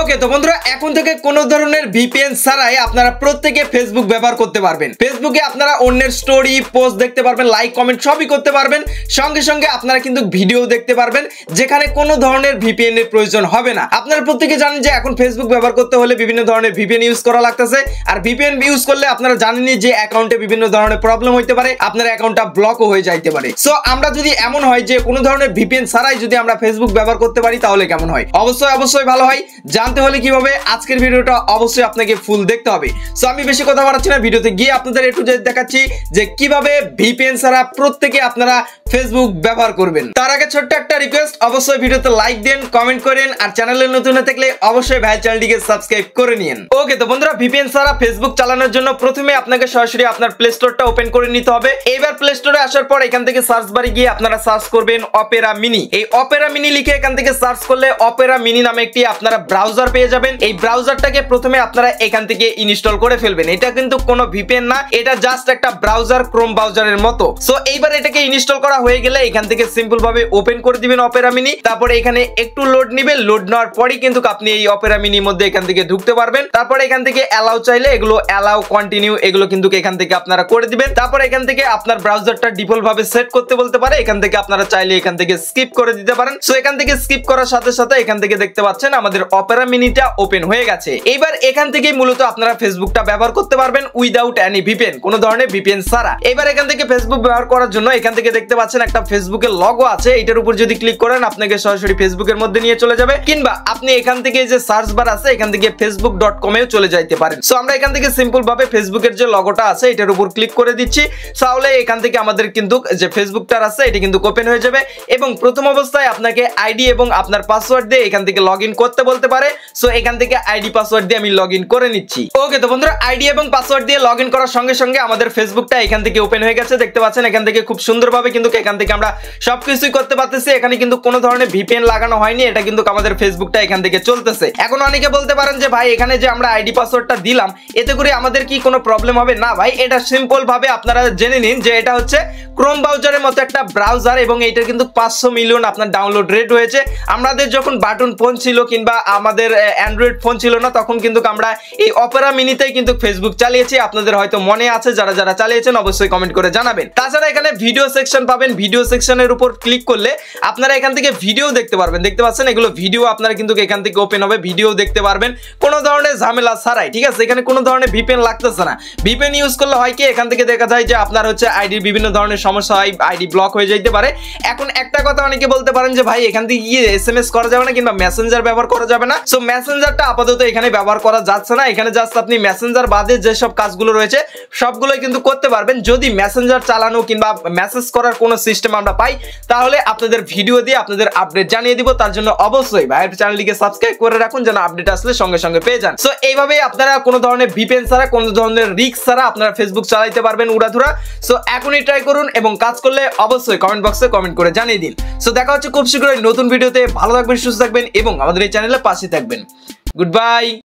ওকে তো বন্ধুরা এখন থেকে কোনো ধরনের ভিপিএন ছাড়াই আপনারা প্রত্যেকে ফেসবুক ব্যবহার করতে পারবেন। ফেসবুকে আপনারা অন্যের স্টোরি পোস্ট দেখতে পারবেন, লাইক কমেন্ট সবই করতে পারবেন। সঙ্গে সঙ্গে আপনারা কিন্তু ভিডিও দেখতে পারবেন, যেখানে কোনো ধরনের ভিপিএন এর প্রয়োজন হবে না। আপনারা প্রত্যেকে জানেন যে এখন ফেসবুক ব্যবহার করতে হলে বিভিন্ন ধরনের ভিপিএন ইউজ করা লাগতেছে। আর ভিপিএন ইউজ করলে আপনারা জানেনই যে অ্যাকাউন্টে বিভিন্ন ধরনের প্রবলেম হইতে পারে, আপনার অ্যাকাউন্টটা ব্লকও হয়ে যাইতে পারে। সো আমরা যদি এমন হয় যে কোনো ধরনের ভিপিএন ছাড়াই যদি আমরা ফেসবুক ব্যবহার করতে পারি তাহলে কেমন হয়? অবশ্যই ভালো হয়। জানতে হলে কিভাবে, আজকের ভিডিওটা অবশ্যই আপনাকে ফুল দেখতে হবে। সো আমি বেশি কথা বাড়াচ্ছি না, ভিডিওতে গিয়ে আপনাদের একটু দেখাচ্ছি যে কিভাবে ভিপিএন ছাড়া প্রত্যেকে আপনারা ফেসবুক ব্যবহার করবেন। তার আগে ছোট্ট একটা রিকোয়েস্ট, অবশ্যই ভিডিওতে লাইক দেন, কমেন্ট করেন, আর চ্যানেলে নতুন হয়ে থাকলে অবশ্যই ভাই চ্যানেলটিকে সাবস্ক্রাইব করে নিন। ওকে তো বন্ধুরা, ভিপিএন ছাড়া ফেসবুক চালানোর জন্য প্রথমে আপনাকে সরাসরি আপনার প্লে স্টোরটা ওপেন করে নিতে হবে। এবার প্লে স্টোরে আসার পর এখান থেকে সার্চ বারে গিয়ে আপনারা সার্চ করবেন অপেরা মিনি। এই অপেরা মিনি লিখে এখান থেকে সার্চ করলে অপেরা মিনি নামে একটি আপনারা ব্রাউজার পেয়ে যাবেন। এই ব্রাউজারটাকে প্রথমে আপনারা এখান থেকে ইনস্টল করে ফেলবেন। এটা কিন্তু কোনো ভিপিএন না, এটা জাস্ট একটা ব্রাউজার, ক্রোম ব্রাউজারের মতো। সো এইবার এটাকে ইনস্টল করা হয়ে গেলে এখান থেকে সিম্পল ভাবে ওপেন করে দিবেন অপেরা মিনি। তারপরে এখানে একটু লোড নিবে, লোড নেওয়ার পরই কিন্তু আপনি এই অপেরা মিনির মধ্যে এখান থেকে ঢুকতে পারবেন। তারপরে এখান থেকে অ্যালাউ চাইলে এগুলো অ্যালাউ, কন্টিনিউ এগুলো কিন্তু এখান থেকে আপনারা করে দিবেন। তারপরে এখান থেকে আপনার ব্রাউজারটা ডিফল্ট ভাবে সেট করতে বলতে পারে, এখান থেকে আপনারা চাইলে এখান থেকে স্কিপ করে দিতে পারেন। সো এখান থেকে স্কিপ করার সাথে সাথে এখান থেকে দেখতে পাচ্ছেন আমাদের অপেরা মিনিটা ওপেন হয়ে গেছে। এবার এখান থেকে মূলত আপনারা ফেসবুকটা ব্যবহার করতে পারবেন উইদাউট এনি ভিপিএন, কোনো ধরনের ভিপিএন ছাড়া। এবার এখান থেকে ফেসবুক ব্যবহার করার জন্য এখান থেকে দেখতে পাচ্ছেন একটা ফেসবুকের লগো আছে, এটার উপর যদি ক্লিক করেন আপনাকে সরাসরি ফেসবুকের মধ্যে নিয়ে চলে যাবে। কিংবা আপনি এখান থেকে যে সার্চ বার আছে এখান থেকে facebook.com এও চলে যাইতে পারেন। সো আমরা এখান থেকে সিম্পল ভাবে ফেসবুকের যে লগোটা আছে এটার উপর ক্লিক করে দিচ্ছি। তাহলে এখান থেকে আমাদের কিন্তু যে ফেসবুকটা আছে এটা কিন্তু ওপেন হয়ে যাবে। এবং প্রথম অবস্থায় আপনাকে আইডি এবং আপনার পাসওয়ার্ড দিয়ে এখান থেকে লগইন করতে বলতে পারে। সো এখান থেকে আইডি পাসওয়ার্ড দিয়ে আমি লগইন করে নিচ্ছি। ওকে তো বন্ধুরা, আইডি এবং পাসওয়ার্ড দিয়ে লগইন করার সঙ্গে সঙ্গে আমাদের ফেসবুকটা এখান থেকে ওপেন হয়ে গেছে। দেখতে পাচ্ছেন এখান থেকে খুব সুন্দরভাবে কিন্তু এখান থেকে আমরা সবকিছুই করতে পারতেছি। এখানে কিন্তু কোনো ধরনের ভিপিএন লাগানো হয়নি, এটা কিন্তু আমাদের ফেসবুকটা এখান থেকে চলতেছে। এখন অনেকে বলতে পারেন যে ভাই এখানে যে আমরা আইডি পাসওয়ার্ডটা দিলাম এতে করে আমাদের কি কোনো প্রবলেম হবে? না ভাই, এটা সিম্পল ভাবে আপনারা জেনে নিন যে এটা হচ্ছে ক্রোম ব্রাউজারের মতো একটা ব্রাউজার এবং এটা কিন্তু 500 মিলিয়ন আপনার ডাউনলোড রেট হয়েছে। আমাদের যখন বাটন ফোন ছিল কিংবা আমাদের অ্যান্ড্রয়েড ফোন ছিল না তখন কিন্তু আমরা এই অপেরা মিনিতেই কিন্তু ফেসবুক চালিয়েছি। আপনাদের হয়তো মনে আছে, যারা চালিয়েছেন অবশ্যই কমেন্ট করে জানাবেন। তাছাড়া এখানে ভিডিও সেকশন পাবেন, ভিডিও সেকশনের উপর ক্লিক করলে আপনারা এখান থেকে ভিডিও দেখতে পারবেন। দেখতে পাচ্ছেন এগুলো ভিডিও আপনারা কিন্তু এখান থেকে ওপেন হবে, ভিডিও দেখতে পারবেন কোনো ধরনের ঝামেলা ছাড়াই। ঠিক আছে, এখানে কোনো ধরনের ভিপিএন লাগতেছে না। ভিপিএন ইউজ করলে হয় কি এখান থেকে দেখা যায় যে আপনার হচ্ছে আইডির বিভিন্ন ধরনের সমস্যা হয়, আইডি ব্লক হয়ে যেতে পারে। এখন একটা কথা অনেকে বলতে পারেন যে ভাই এখান থেকে গিয়ে এসএমএস করা যাবে না কিংবা মেসেঞ্জার ব্যবহার করা যাবে না। সো মেসেঞ্জারটা আপাতত এখানে ব্যবহার করা যাচ্ছে না। এখানে জাস্ট আপনি মেসেঞ্জার বাদে যেসব কাজগুলো রয়েছে সবগুলোই কিন্তু করতে পারবেন। যদি মেসেঞ্জার চালানো কিংবা মেসেজ করার কোনো সিস্টেম আমরা পাই তাহলে আপনাদের ভিডিও দিয়ে আপনাদের আপডেট জানিয়ে দিব। তার জন্য অবশ্যই ভাইয়ের চ্যানেলটিকে সাবস্ক্রাইব করে রাখুন যেন আপডেট আসলে সঙ্গে সঙ্গে পেয়ে যান। সো এইভাবেই আপনারা কোনো ধরনের ভিপিএন ছাড়া, কোনো ধরনের রিস্ক ছাড়া আপনারা ফেসবুক চালাইতে পারবেন উড়াধুরা। সো এখনই ট্রাই করুন এবং কাজ করলে অবশ্যই কমেন্ট বক্সে কমেন্ট করে জানিয়ে দিন। সো দেখা হচ্ছে খুব শীঘ্রই নতুন ভিডিওতে। ভালো থাকবেন, সুস্থ থাকবেন এবং আমাদের এই চ্যানেলে পাশে থাকবেন। Good bye.